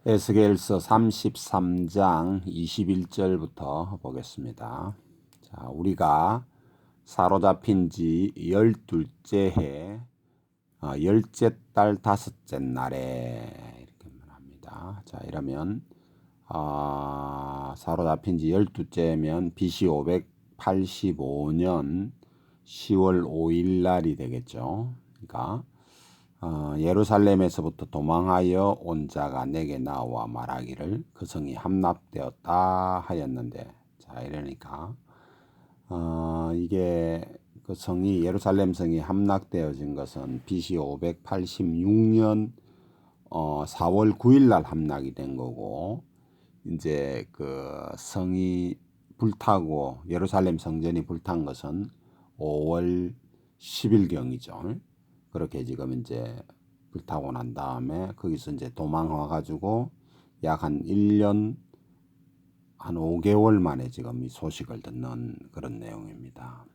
에스겔서 33장 21절부터 보겠습니다. 자, 우리가 사로잡힌 지 12째 해, 열째 달 다섯째 날에 이렇게 말합니다. 자, 이러면 사로잡힌 지 12째면 BC 585년 10월 5일 날이 되겠죠. 그러니까 예루살렘에서부터 도망하여 온 자가 내게 나와 말하기를 그 성이 함락되었다 하였는데, 자 이러니까 이게 그 성이 예루살렘 성이 함락되어진 것은 BC 586년 4월 9일 날 함락이 된 거고, 이제 그 성이 불타고 예루살렘 성전이 불탄 것은 5월 10일경이죠. 그렇게 지금 이제 불타고 난 다음에 거기서 이제 도망와 가지고 약 한 1년 한 5개월 만에 지금 이 소식을 듣는 그런 내용입니다.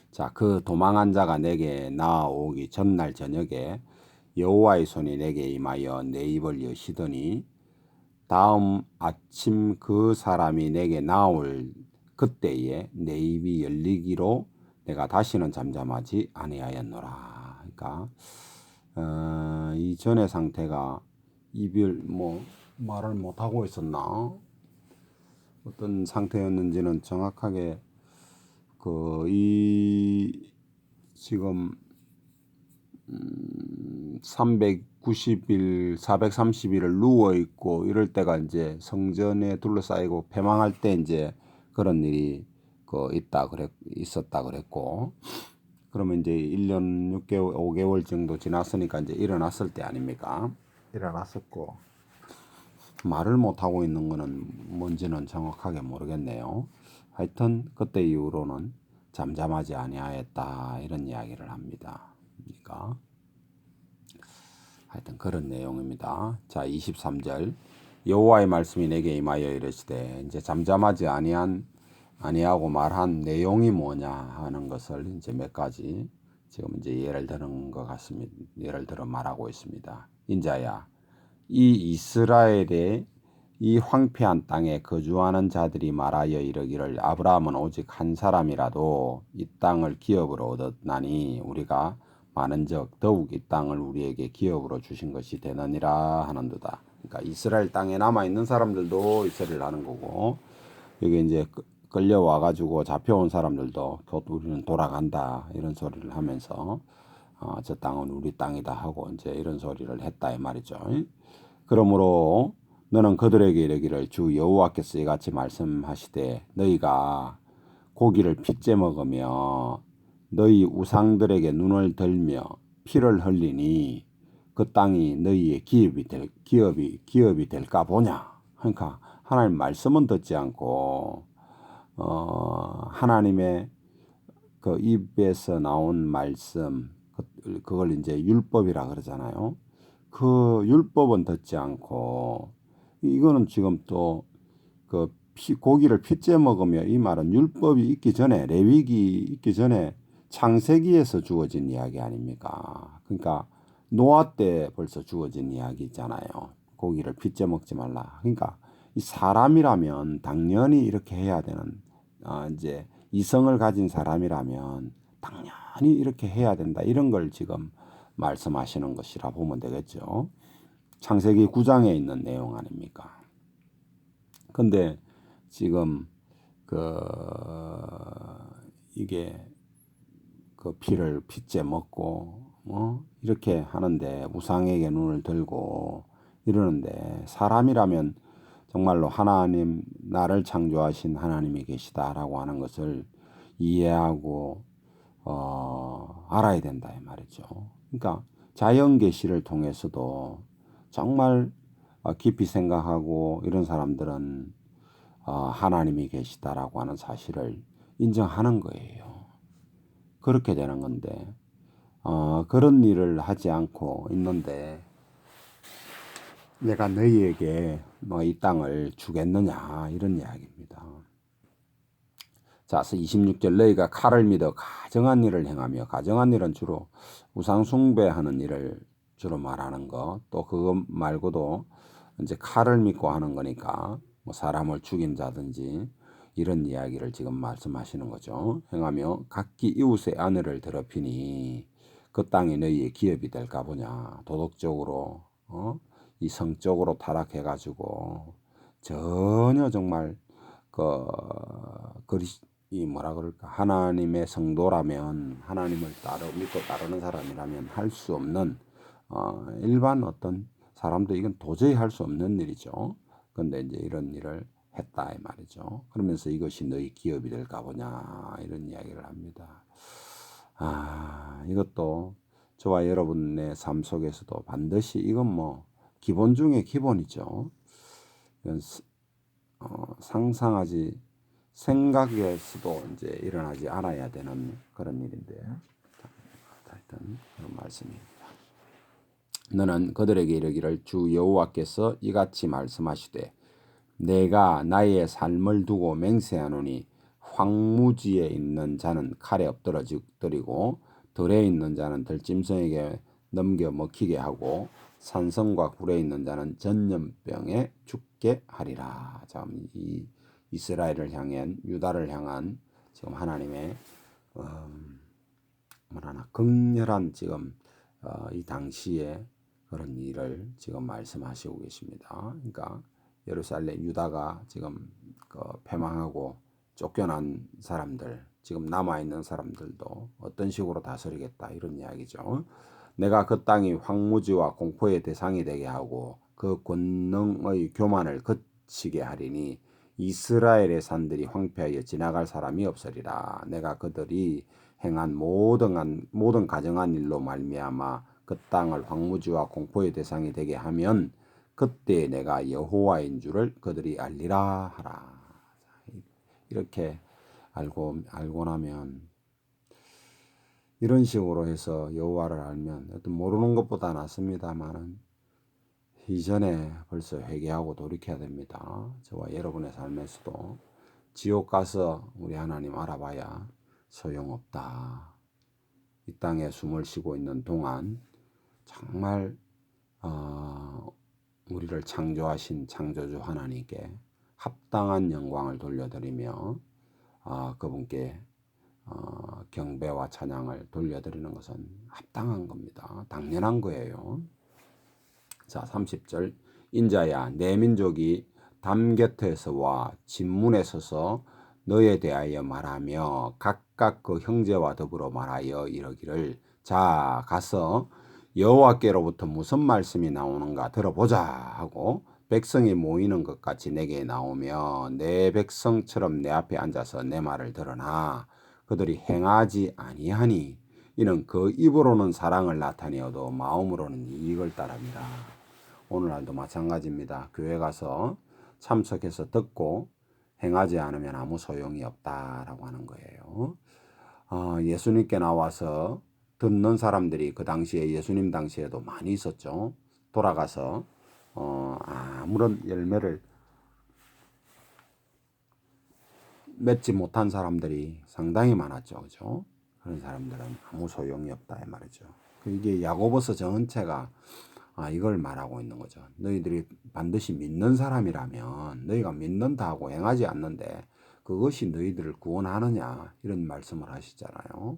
자, 그 도망한 자가 내게 나오기 전날 저녁에 여호와의 손이 내게 임하여 내 입을 여시더니 다음 아침 그 사람이 내게 나올 그때에 내 입이 열리기로 내가 다시는 잠잠하지 아니하였노라. 그러니까 이전의 상태가 입을 말을 못하고 있었나, 어떤 상태였는지는 정확하게 이 지금 390일, 430일을 누워 있고 이럴 때가 이제 성전에 둘러싸이고 패망할 때 이제 그런 일이 있었다 그랬고, 그러면 이제 1년 6개월, 5개월 정도 지났으니까 이제 일어났을 때 아닙니까? 일어났었고, 말을 못 하고 있는 거는 뭔지는 정확하게 모르겠네요. 하여튼 그때 이후로는 잠잠하지 아니하였다 이런 이야기를 합니다. 그러니까 하여튼 그런 내용입니다. 자, 23절 여호와의 말씀이 내게 임하여 이르시되, 이제 잠잠하지 아니하고 말한 내용이 뭐냐 하는 것을 이제 몇 가지 지금 이제 예를 드는 것 같습니다. 예를 들어 말하고 있습니다. 인자야, 이 이스라엘의 이 황폐한 땅에 거주하는 자들이 말하여 이르기를 아브라함은 오직 한 사람이라도 이 땅을 기업으로 얻었나니 우리가 많은즉 더욱 이 땅을 우리에게 기업으로 주신 것이 되느니라 하는도다. 그러니까 이스라엘 땅에 남아 있는 사람들도 이 소리를 하는 거고, 여기 이제 끌려와 가지고 잡혀온 사람들도 곧 우리는 돌아간다 이런 소리를 하면서 저 땅은 우리 땅이다 하고 이제 이런 소리를 했다 이 말이죠. 그러므로 너는 그들에게 이르기를 주 여호와께서 이같이 말씀하시되 너희가 고기를 핏째 먹으며 너희 우상들에게 눈을 들며 피를 흘리니 그 땅이 너희의 기업이 될까 보냐. 그러니까 하나님 말씀은 듣지 않고 하나님의 그 입에서 나온 말씀, 그걸 이제 율법이라 그러잖아요. 그 율법은 듣지 않고, 이거는 지금 또 그 고기를 핏째 먹으며, 이 말은 율법이 있기 전에, 레위기 있기 전에 창세기에서 주어진 이야기 아닙니까? 그러니까 노아 때 벌써 주어진 이야기잖아요. 고기를 핏째 먹지 말라. 그러니까 이 사람이라면 당연히 이렇게 해야 되는, 이제 이성을 가진 사람이라면 당연히 이렇게 해야 된다, 이런 걸 지금 말씀하시는 것이라 보면 되겠죠. 창세기 9장에 있는 내용 아닙니까? 근데 지금 이게 피를 핏째 먹고 이렇게 하는데, 우상에게 눈을 들고 이러는데, 사람이라면 정말로 하나님, 나를 창조하신 하나님이 계시다라고 하는 것을 이해하고 알아야 된다 이 말이죠. 그러니까 자연 계시를 통해서도 정말 깊이 생각하고 이런 사람들은 하나님이 계시다라고 하는 사실을 인정하는 거예요. 그렇게 되는 건데 그런 일을 하지 않고 있는데, 내가 너희에게 이 땅을 주겠느냐 이런 이야기입니다. 자, 26절 너희가 칼을 믿어 가정한 일을 행하며, 가정한 일은 주로 우상 숭배하는 일을 주로 말하는 거, 또 그거 말고도 이제 칼을 믿고 하는 거니까 뭐 사람을 죽인 자든지 이런 이야기를 지금 말씀하시는 거죠. 행하며 각기 이웃의 아내를 더럽히니 그 땅이 너희의 기업이 될까 보냐. 도덕적으로 이 성적으로 타락해가지고 전혀 정말 그 이 뭐라 그럴까, 하나님의 성도라면, 하나님을 믿고 따르는 사람이라면 할 수 없는 일반 어떤 사람도 이건 도저히 할 수 없는 일이죠. 근데 이제 이런 일을 했다 이 말이죠. 그러면서 이것이 너희 기업이 될까 보냐 이런 이야기를 합니다. 이것도 저와 여러분의 삶 속에서도 반드시 이건 뭐 기본 중에 기본이죠. 이건 상상하지 생각에서도 이제 일어나지 않아야 되는 그런 일인데, 하여튼 그런 말씀입니다. 너는 그들에게 이르기를 주 여호와께서 이같이 말씀하시되 내가 나의 삶을 두고 맹세하노니 황무지에 있는 자는 칼에 엎드러지고 들에 있는 자는 들짐승에게 넘겨 먹히게 하고 산성과 굴에 있는 자는 전염병에 죽게 하리라. 참, 이 이스라엘을 향한, 유다를 향한 지금 하나님의 뭐라나 극렬한 지금 이 당시에 그런 일을 지금 말씀하시고 계십니다. 그러니까 예루살렘 유다가 지금 패망하고 쫓겨난 사람들, 지금 남아 있는 사람들도 어떤 식으로 다스리겠다 이런 이야기죠. 내가 그 땅이 황무지와 공포의 대상이 되게 하고 그 권능의 교만을 그치게 하리니 이스라엘의 산들이 황폐하여 지나갈 사람이 없으리라. 내가 그들이 행한 모든 가정한 일로 말미암아 그 땅을 황무지와 공포의 대상이 되게 하면 그때 내가 여호와인 줄을 그들이 알리라 하라. 이렇게 알고 나면, 이런 식으로 해서 여호와를 알면 모르는 것보다 낫습니다만은 이전에 벌써 회개하고 돌이켜야 됩니다. 저와 여러분의 삶에서도 지옥 가서 우리 하나님 알아봐야 소용없다. 이 땅에 숨을 쉬고 있는 동안 정말 우리를 창조하신 창조주 하나님께 합당한 영광을 돌려드리며 그분께 경배와 찬양을 돌려드리는 것은 합당한 겁니다. 당연한 거예요. 자, 30절. 인자야, 내 민족이 담 곁에서 와 진문에 서서 너에 대하여 말하며 각각 그 형제와 더불어 말하여 이러기를 자 가서 여호와께로부터 무슨 말씀이 나오는가 들어보자 하고 백성이 모이는 것 같이 내게 나오며 내 백성처럼 내 앞에 앉아서 내 말을 들으나 그들이 행하지 아니하니 이는 그 입으로는 사랑을 나타내어도 마음으로는 이익을 따릅니다. 오늘날도 마찬가지입니다. 교회 가서 참석해서 듣고 행하지 않으면 아무 소용이 없다라고 하는 거예요. 예수님께 나와서 듣는 사람들이 그 당시에 예수님 당시에도 많이 있었죠. 돌아가서 아무런 열매를 맺지 못한 사람들이 상당히 많았죠. 그죠? 그런 사람들은 아무 소용이 없다 이 말이죠. 이게 야고보서 전체가 이걸 말하고 있는 거죠. 너희들이 반드시 믿는 사람이라면 너희가 믿는다 하고 행하지 않는데 그것이 너희들을 구원하느냐 이런 말씀을 하시잖아요.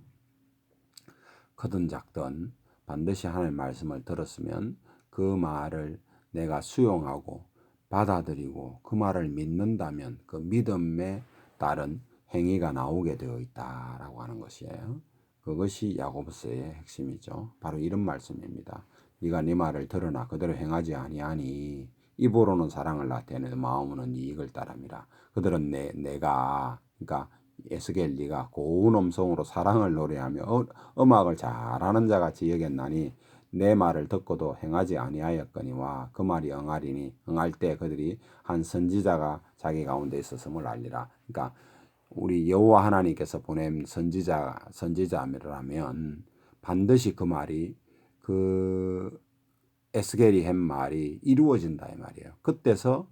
크든 작든 반드시 하나님의 말씀을 들었으면 그 말을 내가 수용하고 받아들이고 그 말을 믿는다면 그 믿음에 따른 행위가 나오게 되어 있다라고 하는 것이에요. 그것이 야고보서의 핵심이죠. 바로 이런 말씀입니다. 네가 네 말을 들으나 그대로 행하지 아니하니 입으로는 사랑을 나타내도 마음으로는 이익을 따릅니다. 그들은 내가 그러니까 에스겔 네가 고운 음성으로 사랑을 노래하며 음악을 잘하는 자같이 여겼나니 내 말을 듣고도 행하지 아니하였거니와 그 말이 응하리니 응할 때 그들이 한 선지자가 자기 가운데 있었음을 알리라. 그러니까 우리 여호와 하나님께서 보낸 선지자라면 반드시 그 말이 그 에스겔이 한 말이 이루어진다 이 말이에요. 그때서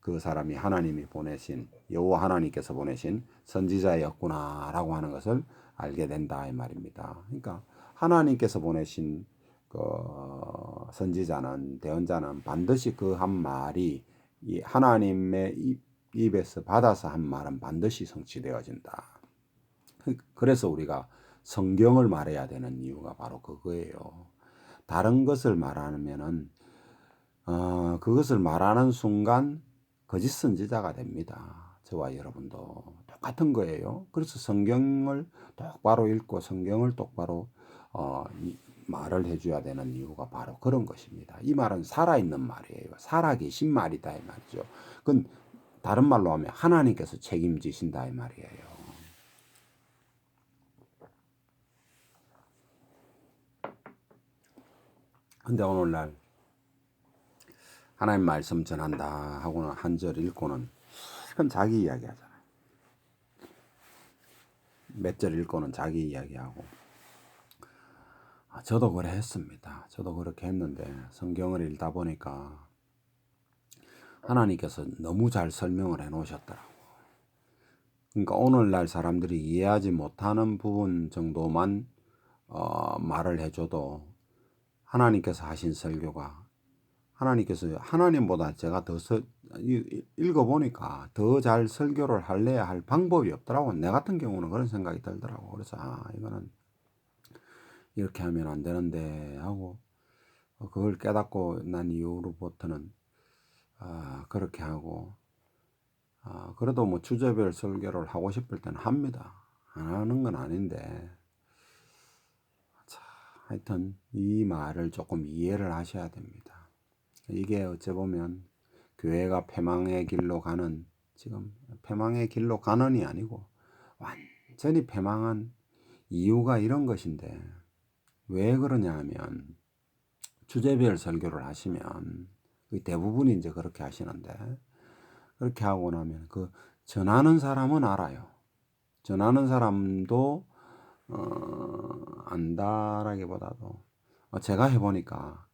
그 사람이 하나님이 보내신 여호와 하나님께서 보내신 선지자였구나라고 하는 것을 알게 된다 이 말입니다. 그러니까 하나님께서 보내신 그 선지자는 대언자는 반드시 그 한 말이 이 하나님의 입에서 받아서 한 말은 반드시 성취되어진다. 그래서 우리가 성경을 말해야 되는 이유가 바로 그거예요. 다른 것을 말하면은 그것을 말하는 순간 거짓 선지자가 됩니다. 저와 여러분도 똑같은 거예요. 그래서 성경을 똑바로 읽고 성경을 똑바로 말을 해줘야 되는 이유가 바로 그런 것입니다. 이 말은 살아있는 말이에요. 살아계신 말이다 이 말이죠. 그건 다른 말로 하면 하나님께서 책임지신다 이 말이에요. 근데 오늘날 하나님 말씀 전한다 하고는 한 절 읽고는 그건 자기 이야기 하잖아요. 몇 절 읽고는 자기 이야기하고. 저도 그래 했습니다. 저도 그렇게 했는데 성경을 읽다 보니까 하나님께서 너무 잘 설명을 해 놓으셨더라고. 그러니까 오늘날 사람들이 이해하지 못하는 부분 정도만 말을 해줘도 하나님께서 하신 설교가 하나님께서 하나님보다 제가 더 읽어보니까 더 잘 설교를 할래야 할 방법이 없더라고. 내 같은 경우는 그런 생각이 들더라고. 그래서 이거는 이렇게 하면 안 되는데 하고 그걸 깨닫고 난 이후로부터는 그렇게 하고 그래도 뭐 주제별 설교를 하고 싶을 때는 합니다. 안 하는 건 아닌데 자, 하여튼 이 말을 조금 이해를 하셔야 됩니다. 이게 어찌 보면 교회가 패망의 길로 가는 지금 패망의 길로 가는이 아니고 완전히 패망한 이유가 이런 것인데 왜 그러냐 하면 주제별 설교를 하시면 대부분이 이제 그렇게 하시는데 그렇게 하고 나면 그 전하는 사람은 알아요. 전하는 사람도 안다라기보다도 제가 해보니까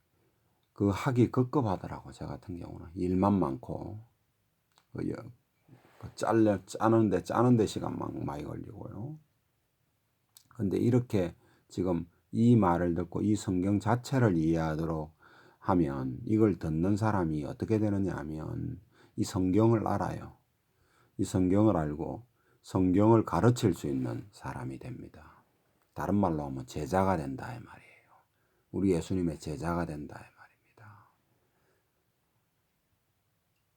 그 하기 급급하더라고. 저 같은 경우는 일만 많고 짜는데 시간 많이 걸리고요. 근데 이렇게 지금 이 말을 듣고 이 성경 자체를 이해하도록 하면 이걸 듣는 사람이 어떻게 되느냐 하면 이 성경을 알아요. 이 성경을 알고 성경을 가르칠 수 있는 사람이 됩니다. 다른 말로 하면 제자가 된다 이 말이에요. 우리 예수님의 제자가 된다 이 말입니다.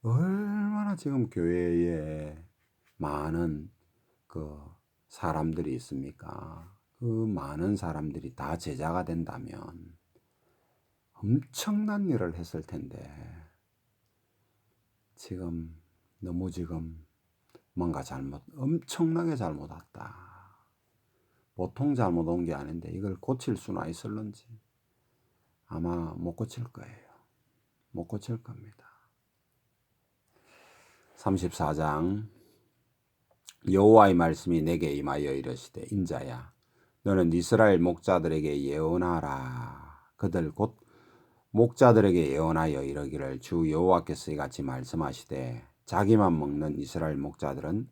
얼마나 지금 교회에 많은 그 사람들이 있습니까? 그 많은 사람들이 다 제자가 된다면 엄청난 일을 했을 텐데 지금 너무 지금 뭔가 엄청나게 잘못 왔다. 보통 잘못 온 게 아닌데 이걸 고칠 수나 있을런지 아마 못 고칠 거예요. 못 고칠 겁니다. 34장 여호와의 말씀이 내게 임하여 이르시되 인자야 너는 이스라엘 목자들에게 예언하라. 그들 곧 목자들에게 예언하여 이르기를 주 여호와께서 이같이 말씀하시되 자기만 먹는 이스라엘 목자들은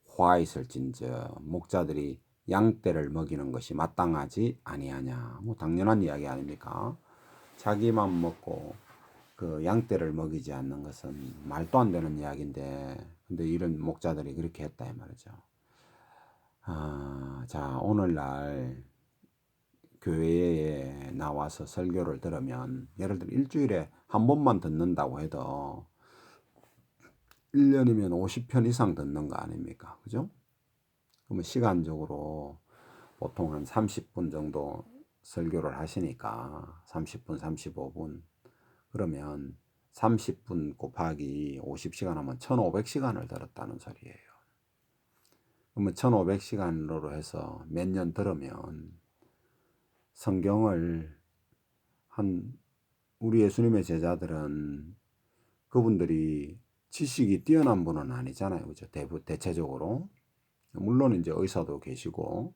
화 있을진저 목자들이 양떼를 먹이는 것이 마땅하지 아니하냐. 뭐 당연한 이야기 아닙니까? 자기만 먹고 그 양떼를 먹이지 않는 것은 말도 안 되는 이야기인데 근데 이런 목자들이 그렇게 했다 이 말이죠. 자 오늘날 교회에 나와서 설교를 들으면 예를 들어 일주일에 한 번만 듣는다고 해도 1년이면 50편 이상 듣는 거 아닙니까? 그죠? 그러면 시간적으로 보통 한 30분 정도 설교를 하시니까 30분, 35분 그러면 30분 곱하기 50시간 하면 1500시간을 들었다는 소리예요. 그러면 1500시간으로 해서 몇 년 들으면 성경을 우리 예수님의 제자들은 그분들이 지식이 뛰어난 분은 아니잖아요. 그죠? 대체적으로. 물론 이제 의사도 계시고,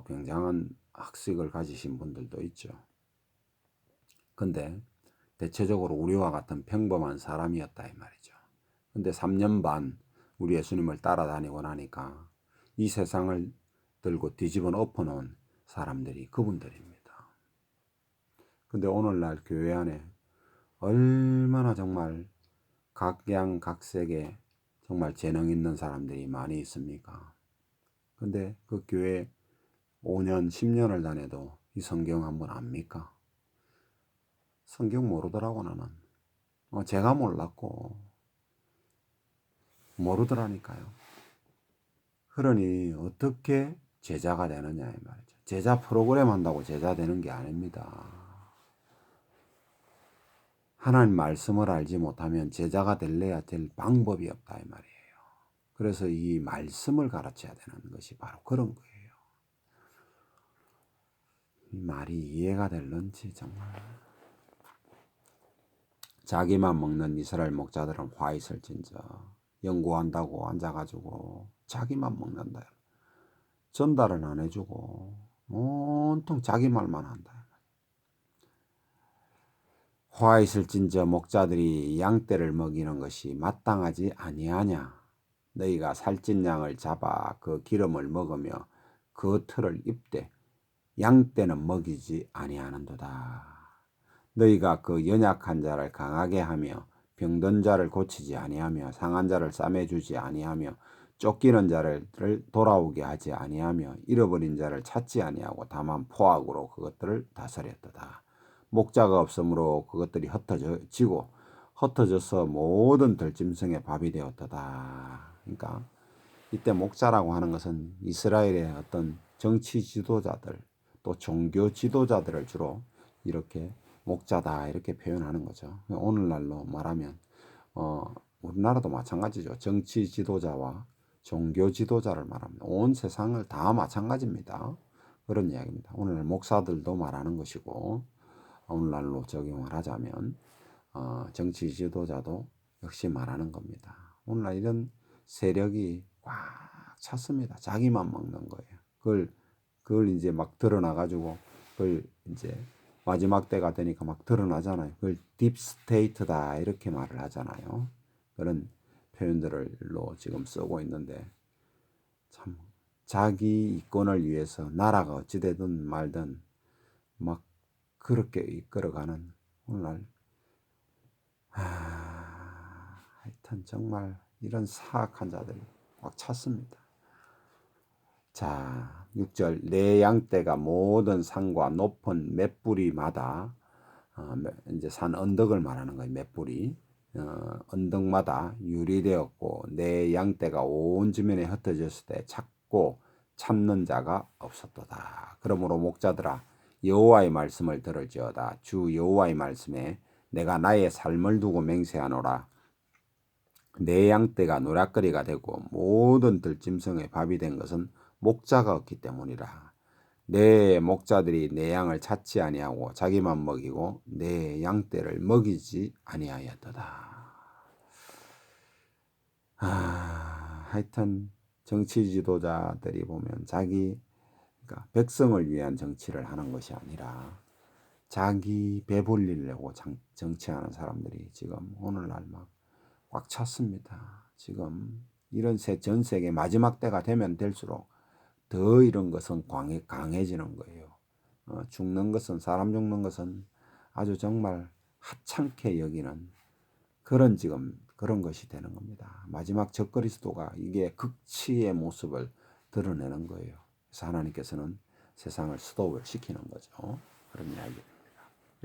굉장한 학식을 가지신 분들도 있죠. 근데 대체적으로 우리와 같은 평범한 사람이었다 이 말이죠. 근데 3년 반 우리 예수님을 따라다니고 나니까 이 세상을 들고 뒤집어 엎어놓은 사람들이 그분들입니다. 근데 오늘날 교회 안에 얼마나 정말 각양각색의 정말 재능 있는 사람들이 많이 있습니까? 근데 그 교회 5년, 10년을 다녀도 이 성경 한번 압니까? 성경 모르더라고 나는. 제가 몰랐고 모르더라니까요. 그러니 어떻게 제자가 되느냐 이 말이죠. 제자 프로그램 한다고 제자 되는 게 아닙니다. 하나님 말씀을 알지 못하면 제자가 될래야 될 방법이 없다 이 말이에요. 그래서 이 말씀을 가르쳐야 되는 것이 바로 그런 거예요. 이 말이 이해가 될런지 정말. 자기만 먹는 이스라엘 목자들은 화 있을진저 연구한다고 앉아가지고 자기만 먹는다. 전달은 안 해주고 온통 자기 말만 한다. 화 있을진저 목자들이 양떼를 먹이는 것이 마땅하지 아니하냐. 너희가 살찐 양을 잡아 그 기름을 먹으며 그 털을 입되 양떼는 먹이지 아니하는도다. 너희가 그 연약한 자를 강하게 하며 병든 자를 고치지 아니하며 상한 자를 싸매주지 아니하며 쫓기는 자를 돌아오게 하지 아니하며 잃어버린 자를 찾지 아니하고 다만 포악으로 그것들을 다스렸도다. 목자가 없으므로 그것들이 흩어지고 흩어져서 모든 들짐승의 밥이 되었도다. 그러니까 이때 목자라고 하는 것은 이스라엘의 어떤 정치 지도자들 또 종교 지도자들을 주로 이렇게 목자다 이렇게 표현하는 거죠. 오늘날로 말하면 우리나라도 마찬가지죠. 정치 지도자와 종교 지도자를 말합니다. 온 세상을 다 마찬가지입니다. 그런 이야기입니다. 오늘 목사들도 말하는 것이고 오늘날로 적용을 하자면 정치 지도자도 역시 말하는 겁니다. 오늘날 이런 세력이 꽉 찼습니다. 자기만 먹는 거예요. 그걸 이제 막 드러나가지고 그걸 이제 마지막 때가 되니까 막 드러나잖아요. 그걸 딥스테이트다 이렇게 말을 하잖아요. 그런 표현들로 지금 쓰고 있는데 참 자기 이권을 위해서 나라가 어찌되든 말든 막 그렇게 이끌어가는 오늘날 하여튼 정말 이런 사악한 자들이 꽉 찼습니다. 자, 6절 내 양떼가 모든 산과 높은 맷뿌리마다 이제 산 언덕을 말하는 거예요. 맷뿌리 언덕마다 유리되었고 내 양떼가 온 주면에 흩어졌을 때 찾고 참는 자가 없었도다. 그러므로 목자들아 여호와의 말씀을 들을지어다. 주 여호와의 말씀에 내가 나의 삶을 두고 맹세하노라. 내 양떼가 노략거리가 되고 모든 들짐승의 밥이 된 것은 목자가 없기 때문이라. 내 목자들이 내 양을 찾지 아니하고 자기만 먹이고 내 양떼를 먹이지 아니하였도다. 하여튼 정치 지도자들이 보면 그러니까 백성을 위한 정치를 하는 것이 아니라 자기 배불리려고 정치하는 사람들이 지금 오늘날 막 꽉 찼습니다. 지금 이런 전 세계 마지막 때가 되면 될수록 더 이런 것은 강해지는 거예요. 죽는 것은 사람 죽는 것은 아주 정말 하찮게 여기는 지금 그런 것이 되는 겁니다. 마지막 적그리스도가 이게 극치의 모습을 드러내는 거예요. 그래서 하나님께서는 세상을 스톱을 시키는 거죠. 그런 이야기입니다.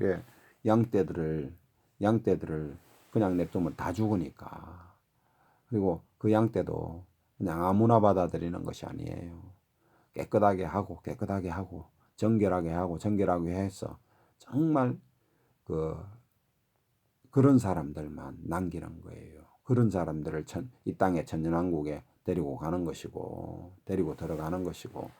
예, 양떼들을 그냥 냅두면 다 죽으니까. 그리고 그 양떼도 그냥 아무나 받아들이는 것이 아니에요. 깨끗하게 하고 정결하게 해서 정말 그런 사람들만 남기는 거예요. 그런 사람들을 이 땅의 천년왕국에 데리고 가는 것이고 데리고 들어가는 것이고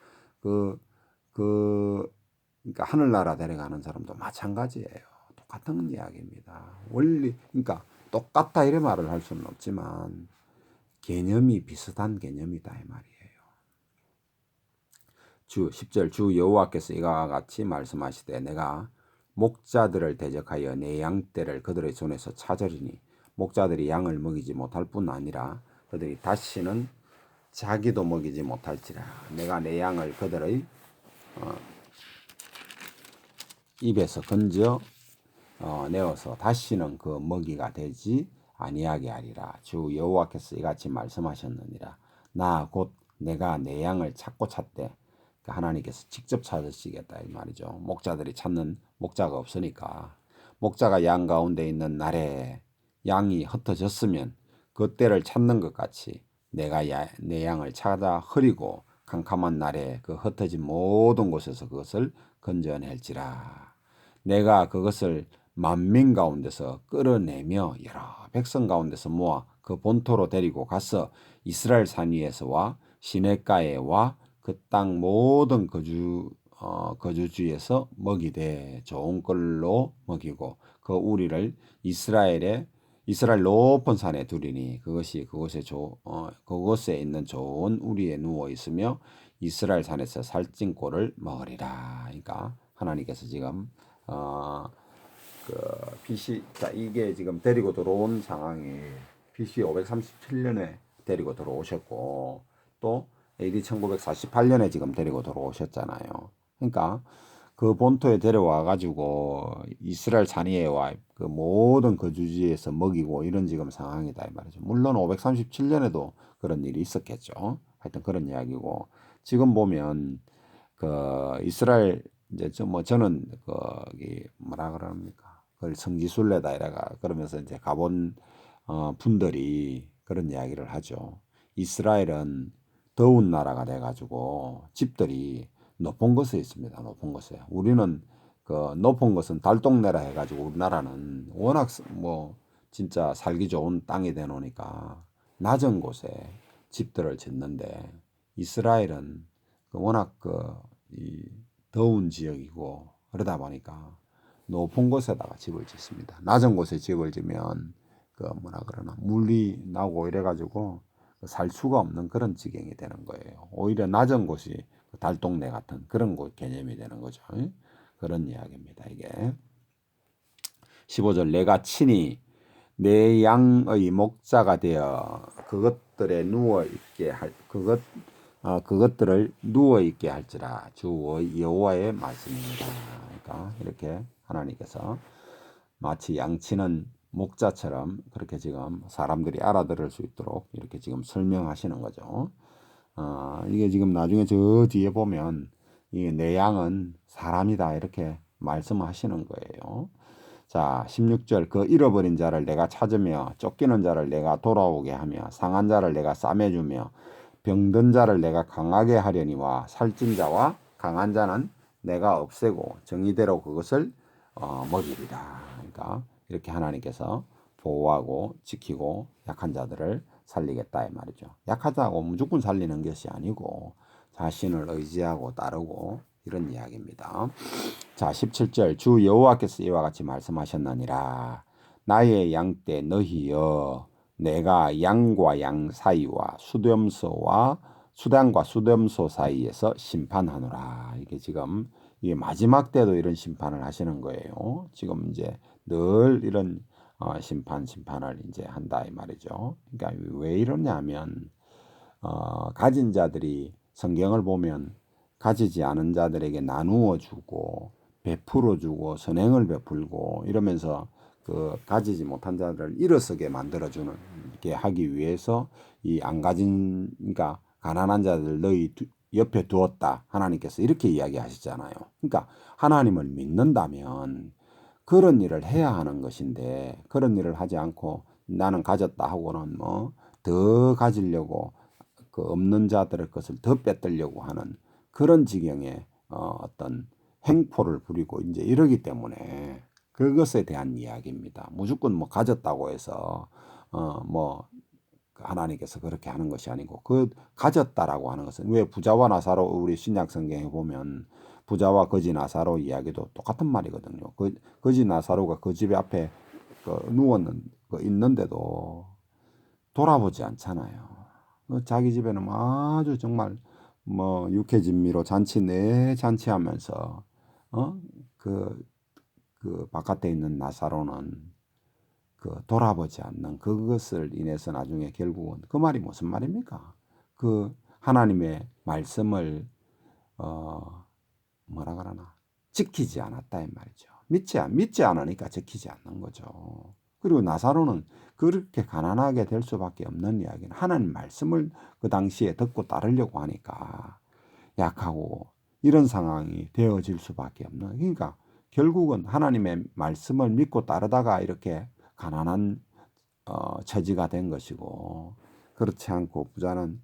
그러니까 하늘나라 데려가는 사람도 마찬가지예요. 똑같은 이야기입니다. 그러니까 똑같다 이런 말을 할 수는 없지만 개념이 비슷한 개념이다 이 말이에요. 10절 주 여호와께서 이와 같이 말씀하시되 내가 목자들을 대적하여 내 양떼를 그들의 손에서 찾으리니 목자들이 양을 먹이지 못할 뿐 아니라 그들이 다시는 자기도 먹이지 못할지라. 내가 내 양을 그들의 입에서 건져 내어서 다시는 그 먹이가 되지 아니하게 하리라. 주 여호와께서 이같이 말씀하셨느니라. 나 곧 내가 내 양을 찾고 찾되, 그러니까 하나님께서 직접 찾으시겠다 이 말이죠. 목자들이 찾는 목자가 없으니까, 목자가 양 가운데 있는 날에 양이 흩어졌으면 그때를 찾는 것 같이 내가 내 양을 찾아 흐리고 캄캄한 날에 그 흩어진 모든 곳에서 그것을 건져낼지라. 내가 그것을 만민 가운데서 끌어내며 여러 백성 가운데서 모아 그 본토로 데리고 가서 이스라엘 산 위에서와 시냇가에와 그 땅 모든 거주지에서 먹이되 좋은 걸로 먹이고 그 우리를 이스라엘 높은 산에 두리니 그것이 그곳에 있는 좋은 우리에 누워 있으며 이스라엘 산에서 살찐 꼴을 먹으리라. 그러니까 하나님께서 지금 자, 이게 지금 데리고 들어온 상황이 BC 537년에 데리고 들어오셨고 또 AD 1948년에 지금 데리고 들어오셨잖아요. 그러니까 그 본토에 데려와 가지고 이스라엘 산위에와 그 모든 거주지에서 먹이고 이런 지금 상황이다 이 말이죠. 물론 537년에도 그런 일이 있었겠죠. 하여튼 그런 이야기고, 지금 보면 그 이스라엘 이제 저는 거기 뭐라 그럽니까? 그걸 성지순례다 이래가 그러면서 이제 가본 분들이 그런 이야기를 하죠. 이스라엘은 더운 나라가 돼가지고 집들이 높은 곳에 있습니다. 높은 곳에. 우리는 그 높은 곳은 달동네라 해가지고 우리나라는 워낙 뭐 진짜 살기 좋은 땅이 되노니까 낮은 곳에 집들을 짓는데, 이스라엘은 워낙 이 더운 지역이고 그러다 보니까 높은 곳에다가 집을 짓습니다. 낮은 곳에 집을 지면 그 뭐라 그러나 물이 나고 이래가지고 살 수가 없는 그런 지경이 되는 거예요. 오히려 낮은 곳이 달동네 같은 그런 곳 개념이 되는 거죠. 그런 이야기입니다. 이게 15절 내가 친히 내 양의 목자가 되어 그것들에 누워 있게 할 그것들을 누워 있게 할지라. 주 여호와의 말씀입니다. 그러니까 이렇게 하나님께서 마치 양치는 목자처럼 그렇게 지금 사람들이 알아들을 수 있도록 이렇게 지금 설명하시는 거죠. 이게 지금 나중에 저 뒤에 보면 이게 내 양은 사람이다 이렇게 말씀하시는 거예요. 자, 16절 그 잃어버린 자를 내가 찾으며 쫓기는 자를 내가 돌아오게 하며 상한 자를 내가 싸매주며 병든 자를 내가 강하게 하려니와 살찐 자와 강한 자는 내가 없애고 정의대로 그것을 먹이리라. 그러니까 이렇게 하나님께서 보호하고 지키고 약한 자들을 살리겠다 이 말이죠. 약하다고 무조건 살리는 것이 아니고 자신을 의지하고 따르고 이런 이야기입니다. 자, 17절 주 여호와께서 이와 같이 말씀하셨느니라. 나의 양 떼 너희여 내가 양과 양 사이와 수단과 수렴소 사이에서 심판하노라. 이게 지금 이게 마지막 때도 이런 심판을 하시는 거예요. 지금 이제 늘 이런 심판을 이제 한다 이 말이죠. 그러니까 왜 이러냐면 가진 자들이 성경을 보면 가지지 않은 자들에게 나누어 주고 베풀어 주고 선행을 베풀고 이러면서 그 가지지 못한 자들을 일어서게 만들어 주는 게 하기 위해서 이 안 가진 그러니까 가난한 자들 너희 옆에 두었다 하나님께서 이렇게 이야기하시잖아요. 그러니까 하나님을 믿는다면 그런 일을 해야 하는 것인데 그런 일을 하지 않고 나는 가졌다 하고는 뭐 더 가지려고 그 없는 자들의 것을 더 빼앗으려고 하는 그런 지경의 어떤 행포를 부리고 이제 이러기 때문에 그것에 대한 이야기입니다. 무조건 뭐 가졌다고 해서 뭐 하나님께서 그렇게 하는 것이 아니고 그 가졌다라고 하는 것은 왜 부자와 나사로 우리 신약 성경에 보면 부자와 거지 나사로 이야기도 똑같은 말이거든요. 거지 나사로가 그 집에 앞에 있는데도 돌아보지 않잖아요. 자기 집에는 아주 정말 뭐 육회진미로 잔치 내 잔치하면서 그 바깥에 있는 나사로는 돌아보지 않는 그것을 인해서 나중에 결국은 그 말이 무슨 말입니까? 그 하나님의 말씀을 뭐라 그러나 지키지 않았다 이 말이죠. 믿지 않으니까 지키지 않는 거죠. 그리고 나사로는 그렇게 가난하게 될 수밖에 없는 이야기는 하나님 말씀을 그 당시에 듣고 따르려고 하니까 약하고 이런 상황이 되어질 수밖에 없는, 그러니까 결국은 하나님의 말씀을 믿고 따르다가 이렇게 가난한 처지가 된 것이고, 그렇지 않고 부자는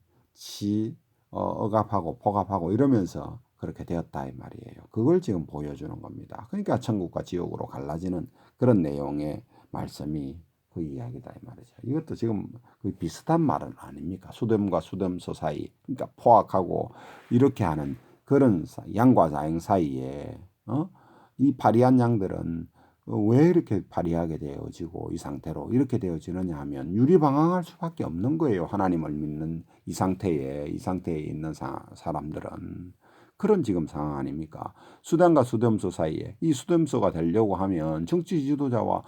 억압하고 폭압하고 이러면서 그렇게 되었다 이 말이에요. 그걸 지금 보여주는 겁니다. 그러니까 천국과 지옥으로 갈라지는 그런 내용의 말씀이 그 이야기다 이 말이죠. 이것도 지금 그 비슷한 말은 아닙니까? 수렴과 수렴소 사이, 그러니까 포악하고 이렇게 하는 그런 양과 자양 사이에 이 파리한 양들은 왜 이렇게 파리하게 되어지고 이 상태로 이렇게 되어지느냐 하면 유리방황할 수밖에 없는 거예요. 하나님을 믿는 이 상태에 있는 사람들은 그런 지금 상황 아닙니까? 수단과 수렴소 사이에 이 수렴소가 되려고 하면 정치 지도자와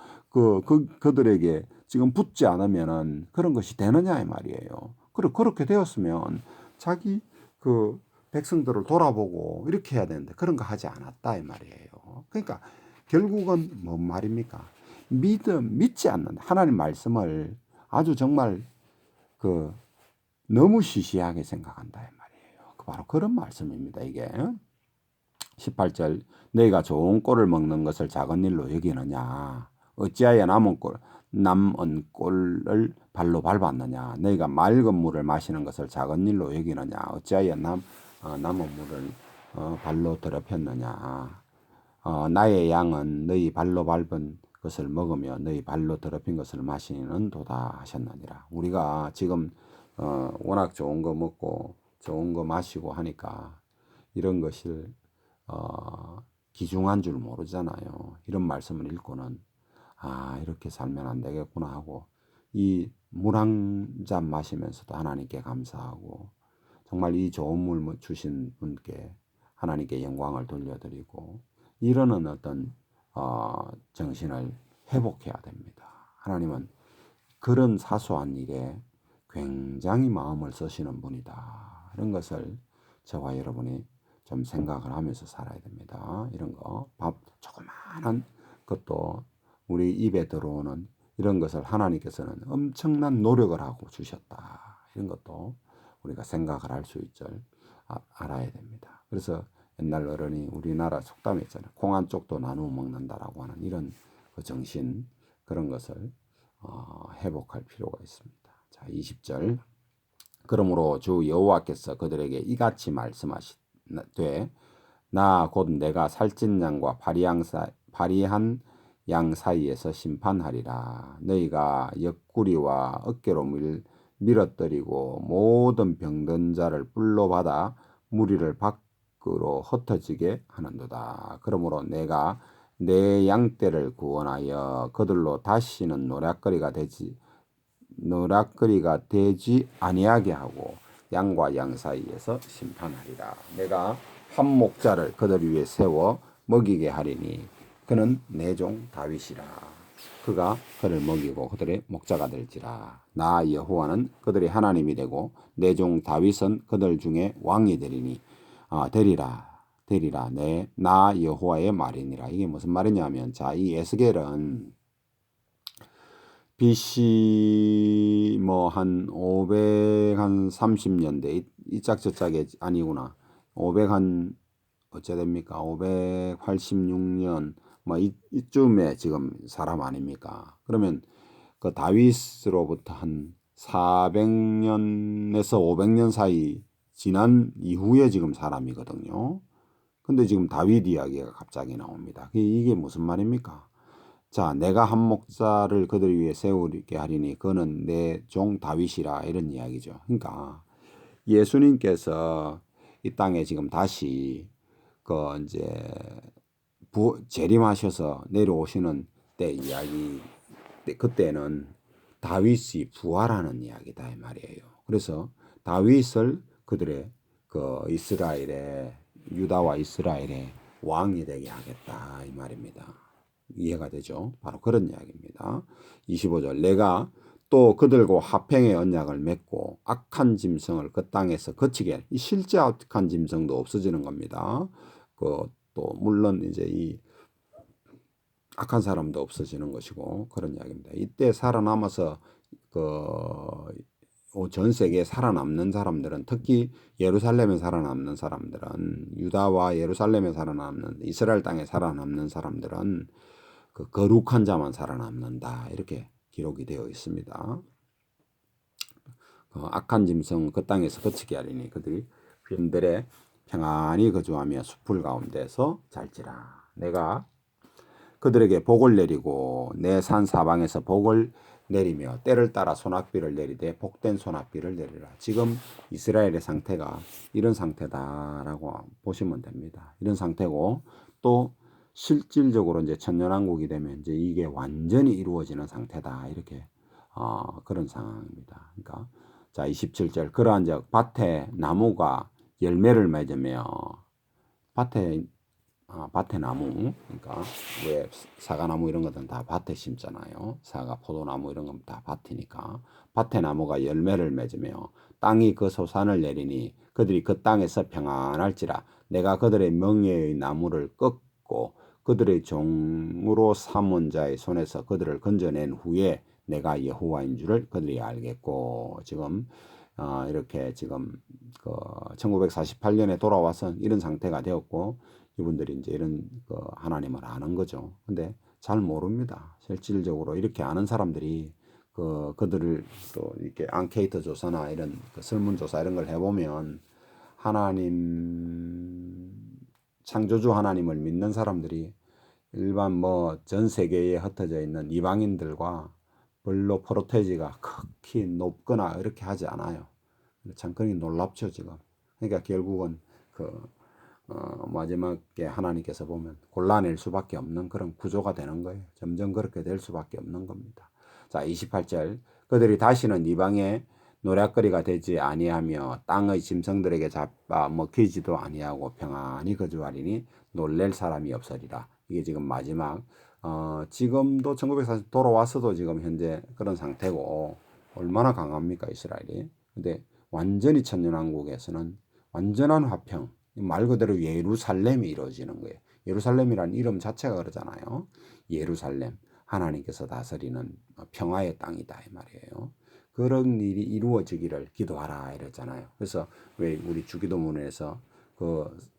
그들에게 지금 붙지 않으면은 그런 것이 되느냐 이 말이에요. 그렇게 되었으면 자기 그 백성들을 돌아보고 이렇게 해야 되는데 그런 거 하지 않았다 이 말이에요. 그러니까 결국은 뭔 말입니까? 믿지 않는 하나님 말씀을 아주 정말 너무 시시하게 생각한다 이 말이에요. 바로 그런 말씀입니다. 이게 18절 너희가 좋은 꼴을 먹는 것을 작은 일로 여기느냐 어찌하여 남은 꼴을 발로 밟았느냐 너희가 맑은 물을 마시는 것을 작은 일로 여기느냐 어찌하여 남은 물을 발로 더럽혔느냐 나의 양은 너희 발로 밟은 것을 먹으며 너희 발로 더럽힌 것을 마시는 도다 하셨느니라. 우리가 지금 워낙 좋은 거 먹고 좋은 거 마시고 하니까 이런 것을 기중한 줄 모르잖아요. 이런 말씀을 읽고는 이렇게 살면 안 되겠구나 하고 이 물 한 잔 마시면서도 하나님께 감사하고 정말 이 좋은 물 주신 분께 하나님께 영광을 돌려드리고 이러는 어떤 정신을 회복해야 됩니다. 하나님은 그런 사소한 일에 굉장히 마음을 쓰시는 분이다. 이런 것을 저와 여러분이 좀 생각을 하면서 살아야 됩니다. 이런 거, 밥 조그마한 것도 우리 입에 들어오는 이런 것을 하나님께서는 엄청난 노력을 하고 주셨다. 이런 것도 우리가 생각을 할 수 있줄 알아야 됩니다. 그래서 옛날 어른이 우리나라 속담에 있잖아요. 콩 한 쪽도 나누어 먹는다라고 하는 이런 그 정신, 그런 것을 회복할 필요가 있습니다. 자, 20절. 그러므로 주 여호와께서 그들에게 이같이 말씀하시되 나 곧 내가 살찐 양과 파리한 양 사이에서 심판하리라. 너희가 옆구리와 어깨로 밀어뜨리고 모든 병든 자를 뿔로 받아 무리를 밖으로 흩어지게 하는도다. 그러므로 내가 내 양떼를 구원하여 그들로 다시는 노략거리가 되지 아니하게 하고 양과 양 사이에서 심판하리라. 내가 한 목자를 그들 위에 세워 먹이게 하리니 그는 내 종 다윗이라. 그가 그를 먹이고 그들의 목자가 될지라. 나 여호와는 그들의 하나님이 되고 내 종 다윗은 그들 중에 왕이 되리니 되리라. 나 여호와의 말이니라. 이게 무슨 말이냐면, 자, 이 에스겔은 BC 한 530년대 이 짝저짝이 아니구나. 500 어째 됩니까? 586년 이쯤에 지금 사람 아닙니까? 그러면 그 다윗으로부터 한 400년에서 500년 사이 지난 이후에 지금 사람이거든요. 근데 지금 다윗 이야기가 갑자기 나옵니다. 이게 무슨 말입니까? 자, 내가 한 목자를 그들 위해 세우게 하리니 그는 내 종 다윗이라, 이런 이야기죠. 그러니까 예수님께서 이 땅에 지금 다시 이제 재림하셔서 내려오시는 때 이야기, 그때는 다윗이 부활하는 이야기다 이 말이에요. 그래서 다윗을 그들의 이스라엘의, 유다와 이스라엘의 왕이 되게 하겠다 이 말입니다. 이해가 되죠? 바로 그런 이야기입니다. 25절. 내가 또 그들과 화평의 언약을 맺고 악한 짐승을 그 땅에서 거치게, 이 실제 악한 짐승도 없어지는 겁니다. 또 또 물론 이제 이 악한 사람도 없어지는 것이고 그런 이야기입니다. 이때 살아남아서 전 세계에 살아남는 사람들은 특히 예루살렘에 살아남는 사람들은 유다와 예루살렘에 살아남는 이스라엘 땅에 살아남는 사람들은 그 거룩한 자만 살아남는다 이렇게 기록이 되어 있습니다. 악한 짐승 그 땅에서 거치게 하리니 그들이 빈들에 평안히 거주하며 숲을 가운데서 잘지라. 내가 그들에게 복을 내리고 내 산 사방에서 복을 내리며 때를 따라 소낙비를 내리되 복된 소낙비를 내리라. 지금 이스라엘의 상태가 이런 상태다라고 보시면 됩니다. 이런 상태고 또 실질적으로 이제 천년왕국이 되면 이제 이게 완전히 이루어지는 상태다 이렇게 그런 상황입니다. 그러니까 자 27절 그러한즉 밭에 나무가 열매를 맺으며 밭에 나무 그러니까 왜 사과나무 이런 것들은 다 밭에 심잖아요. 사과, 포도나무 이런 건 다 밭이니까 밭에 나무가 열매를 맺으며 땅이 그 소산을 내리니 그들이 그 땅에서 평안할지라. 내가 그들의 명예의 나무를 꺾고 그들의 종으로 삼은 자의 손에서 그들을 건져낸 후에 내가 여호와인 줄을 그들이 알겠고. 지금 이렇게 지금 그 1948년에 돌아와서 이런 상태가 되었고 이분들이 이제 이런 하나님을 아는 거죠. 근데 잘 모릅니다. 실질적으로 이렇게 아는 사람들이 그들을 또 이렇게 앙케이트 조사나 이런 설문조사 이런 걸 해보면 하나님 창조주 하나님을 믿는 사람들이 일반 뭐 전 세계에 흩어져 있는 이방인들과 별로 프로테지가 극히 높거나 이렇게 하지 않아요. 참 그게 놀랍죠 지금. 그러니까 결국은 마지막에 하나님께서 보면 골라낼 수밖에 없는 그런 구조가 되는 거예요. 점점 그렇게 될 수밖에 없는 겁니다. 자 28절 그들이 다시는 이방의 노략거리가 되지 아니하며 땅의 짐승들에게 잡아 먹히지도 아니하고 평안히 거주하리니 놀랄 사람이 없으리라. 이게 지금 마지막 지금도 1940 돌아왔어도 지금 현재 그런 상태고 얼마나 강합니까 이스라엘이. 근데 완전히 천년왕국에서는 완전한 화평 말 그대로 예루살렘이 이루어지는 거예요. 예루살렘이라는 이름 자체가 그러잖아요. 예루살렘 하나님께서 다스리는 평화의 땅이다 이 말이에요. 그런 일이 이루어지기를 기도하라 이랬잖아요. 그래서 왜 우리 주기도문에서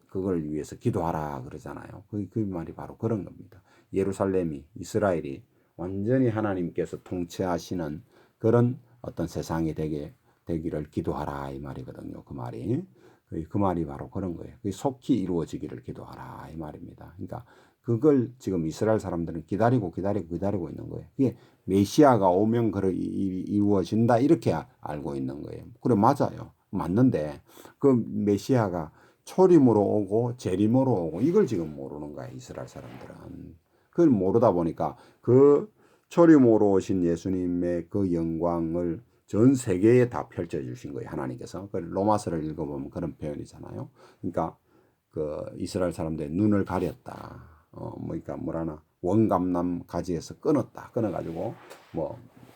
그걸 위해서 기도하라 그러잖아요. 그 말이 바로 그런 겁니다. 예루살렘이 이스라엘이 완전히 하나님께서 통치하시는 그런 어떤 세상이 되기를 기도하라 이 말이거든요. 그 말이. 그 말이 바로 그런 거예요. 속히 이루어지기를 기도하라 이 말입니다. 그러니까 그걸 지금 이스라엘 사람들은 기다리고 있는 거예요. 그게 메시아가 오면 이루어진다 이렇게 알고 있는 거예요. 그래 맞아요. 맞는데 그 메시아가 초림으로 오고 재림으로 오고 이걸 지금 모르는 거예요. 이스라엘 사람들은. 그걸 모르다 보니까 그 초림으로 오신 예수님의 그 영광을 전 세계에 다 펼쳐 주신 거예요. 하나님께서. 로마서를 읽어보면 그런 표현이잖아요. 그러니까 이스라엘 사람들의 눈을 가렸다. 그러니까 뭐라나 원감람 가지에서 끊어가지고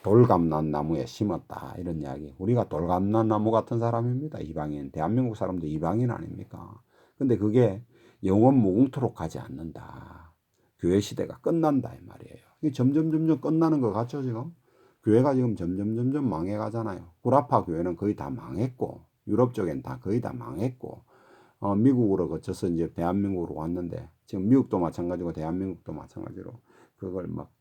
돌감람 나무에 심었다 이런 이야기. 우리가 돌감람 나무 같은 사람입니다. 이방인. 대한민국 사람도 이방인 아닙니까? 근데 그게 영원 무궁토록 가지 않는다. 교회 시대가 끝난다 이 말이에요. 이게 점점 끝나는 것 같죠 지금? 교회가 지금 점점 망해가잖아요. 구라파 교회는 거의 다 망했고 유럽 쪽엔 다 거의 다 망했고 미국으로 거쳐서 이제 대한민국으로 왔는데 지금 미국도 마찬가지고 대한민국도 마찬가지로 그걸 막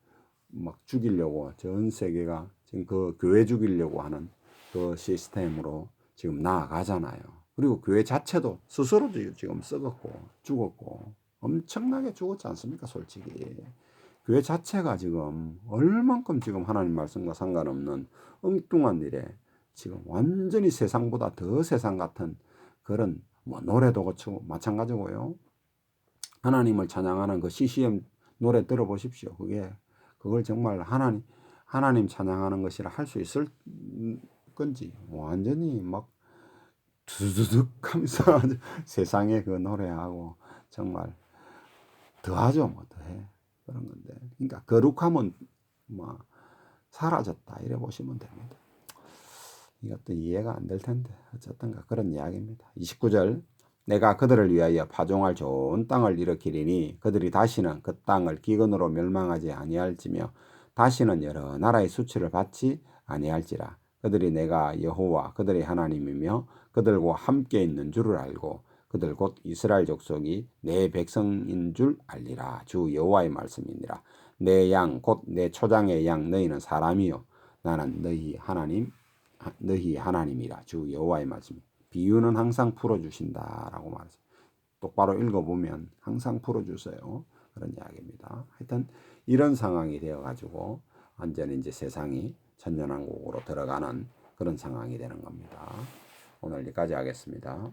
죽이려고 전 세계가 지금 그 교회 죽이려고 하는 그 시스템으로 지금 나아가잖아요. 그리고 교회 자체도 스스로도 지금 썩었고 죽었고 엄청나게 죽었지 않습니까 솔직히. 교회 자체가 지금 얼만큼 지금 하나님 말씀과 상관없는 엉뚱한 일에 지금 완전히 세상보다 더 세상 같은 그런 노래도 그렇고 마찬가지고요. 하나님을 찬양하는 그 CCM 노래 들어보십시오. 그걸 정말 하나님 찬양하는 것이라 할 수 있을 건지 완전히 막 두두둑 하면서 세상에 그 노래하고 정말 더하죠 더해. 그런 건데. 그러니까 거룩함은 사라졌다 이래 보시면 됩니다. 이것도 이해가 안 될 텐데 어쨌든가 그런 이야기입니다. 29절 내가 그들을 위하여 파종할 좋은 땅을 일으키리니 그들이 다시는 그 땅을 기근으로 멸망하지 아니할지며 다시는 여러 나라의 수치를 받지 아니할지라. 그들이 내가 여호와 그들의 하나님이며 그들과 함께 있는 줄을 알고 그들 곧 이스라엘 족속이 내 백성인 줄 알리라. 주 여호와의 말씀이니라. 내 양 곧 내 초장의 양 너희는 사람이요 나는 너희 하나님이라. 주 여호와의 말씀. 비유는 항상 풀어주신다라고 말했어요. 똑바로 읽어보면 항상 풀어주세요. 그런 이야기입니다. 하여튼 이런 상황이 되어가지고 완전히 이제 세상이 천년왕국으로 들어가는 그런 상황이 되는 겁니다. 오늘 여기까지 하겠습니다.